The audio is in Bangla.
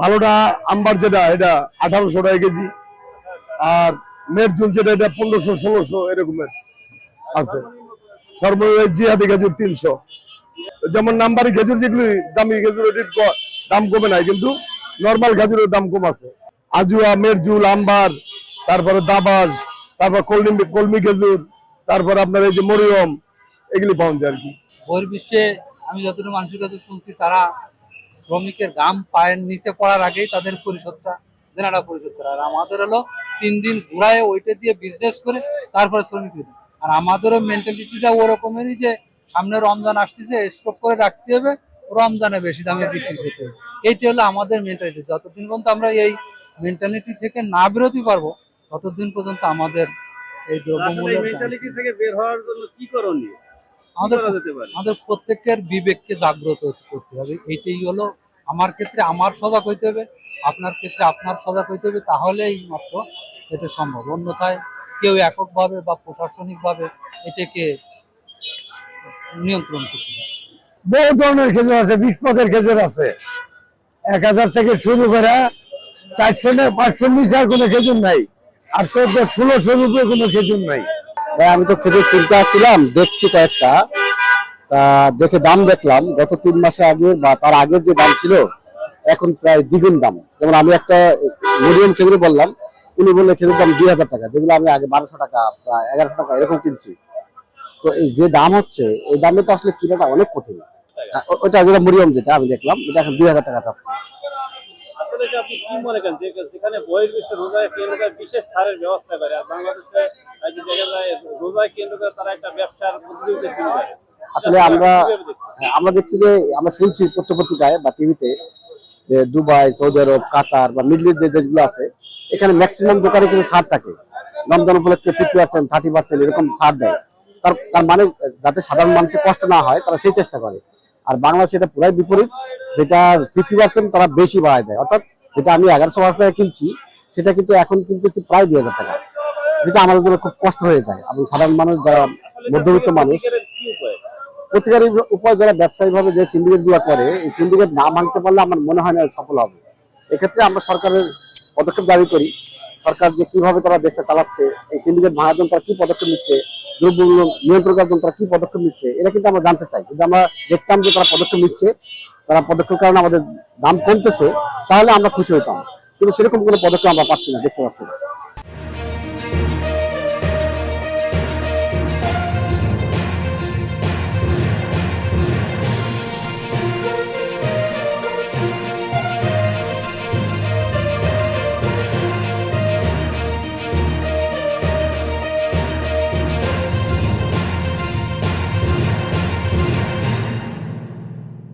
ভালোটা আম্বার যেটা এটা 1800 টাকা কেজি, আর মেরজুল যেটা এটা 1500 1600 এরকমের আছে। সর্বনিম্ন জিহাদি খেজুর 300। যেমন নাম্বারি খেজুর যেগুলি দামি খেজুর দাম কমে নাই, কিন্তু নর্মাল খেজুরের দাম কম আছে। আজুয়া, মেরজুল, আম্বার, তারপরে দাবাজ, তারপর কলমি খেজুর, তারপর আপনার এই যে মরিয়ম, এগুলি পাওয়া যায় আর কি। বহির্বিশ্বে আমি যতটুকু মানুষের কাছে শুনছি, তারা শ্রমিকের গাম পায়ের নিচে পড়ার আগেই তাদের পরিশোধটা দেনাটা পরিশোধ করে। আর আমাদের হলো 3 দিন ঘুরায় ওইটা দিয়ে বিজনেস করে তারপরে শ্রমিক দিতে। আর আমাদেরও মেন্টালিটিটা ওরকমেরই যে সামনে রমজান আসতেছে, স্টক করে রাখতে হবে, রমজানে বেশি দামে বিক্রি করতে হবে। এইটা হলো আমাদের মেন্টালিটি। যতদিন পর্যন্ত আমরা এই মেন্টালিটি থেকে না বেরোতে পারবো, ততদিন পর্যন্ত আমাদের এই দ্রব্যমূল্যের মেন্টালিটি থেকে বের হওয়ার জন্য কি করণীয়? আমাদের প্রত্যেকের বিবেককে জাগ্রত করতে হবে। এইটাই হলো আমার ক্ষেত্রে আমার সজাগ হইতে হবে, আপনার ক্ষেত্রে আপনার সজাগ হইতে হবে, তাহলেই মাত্র এটা সম্ভব। অন্যথায় কেউ এককভাবে বা প্রশাসনিকভাবে এটাকে নিয়ন্ত্রণ করতে হবে। বহু ধরনের খেজুর আছে, 20 পদের খেজুর আছে, 1000 থেকে শুরু করে 400 500 নিচে আর কোনো খেজুর নাই, আর 1400-1600 রুপে কোনো খেজুর নাই। আমি তো খেজুর কিনতে আসছিলাম, দেখছি কয়েকটা, তা দেখে দাম দেখলাম গত 3 মাসে আগে বা তার আগের যে দাম ছিল এখন প্রায় দ্বিগুণ দাম। যেমন আমি একটা মিডিয়াম খেজুর বললাম, উনি বললে খেজুর দাম 2000 টাকা, যেগুলো আমি আগে 1200 টাকা প্রায় 1100 টাকা এরকম কিনছি। তো এই যে দাম হচ্ছে, এই দামে তো আসলে কিনাটা অনেক কঠিন। ওইটা যেটা মরিয়ম যেটা আমি দেখলাম, এটা এখন 2000 টাকা চাচ্ছে। আসলে আপনি কি মনে করেন যে যেখানে বহির্বিশ্বে রোজায় কেন্দ্র বিশেষ ছাড়ের ব্যবস্থা করে, আর বাংলাদেশে রোজায় কেন্দ্র করে তারা একটা ব্যবসার প্রতিযোগিতা শুরু করে? আসলে আমরা দেখছি যে আমরা শুনছি পত্রপত্রিকায় বা টিভিতে যে দুবাই, সৌদি আরব, কাতার বা মিডল ইস্ট যে দেশগুলো আছে, এখানে ম্যাক্সিমাম দোকানে কিন্তু ছাড় থাকে। রমজান উপলক্ষে 50%, 30% এরকম ছাড় দেয়। তার মানে যাতে সাধারণ মানুষের কষ্ট না হয়, তারা সেই চেষ্টা করে। আর বাংলাদেশে এটা পুরাই বিপরীত, যেটা 50% তারা বেশি বাড়ায় দেয়। অর্থাৎ যেটা আমি 1100 টাকা কিনছি, সেটা কিন্তু এখন কিনতেছি প্রায় 2000 টাকা, যেটা আমাদের জন্য খুব কষ্ট হয়ে যায়। এবং সাধারণ মানুষ, যারা মধ্যবিত্ত মানুষ, প্রতিকারী উপায় যারা ব্যবসায়ী ভাবে যে সিন্ডিকেট গুলো করে, এই সিন্ডিকেট না ভাঙতে পারলে আমার মনে হয় না সফল হবে। এক্ষেত্রে আমরা সরকারের পদক্ষেপ দাবি করি। সরকার যে কিভাবে তারা দেশটা চালাচ্ছে, এই সিন্ডিকেট ভাঙার জন্য তারা কি পদক্ষেপ নিচ্ছে, দ্রব্যমূল্য নিয়ন্ত্রণ করার জন্য তারা কি পদক্ষেপ নিচ্ছে, এটা কিন্তু আমরা জানতে চাই। কিন্তু আমরা দেখতাম যে তারা পদক্ষেপ নিচ্ছে, তারা পদক্ষেপ কারণে আমাদের দাম কমতেছে, তাহলে আমরা খুশি হইতাম। কিন্তু সেরকম কোনো পদক্ষেপ আমরা পাচ্ছি না, দেখতে পাচ্ছি না।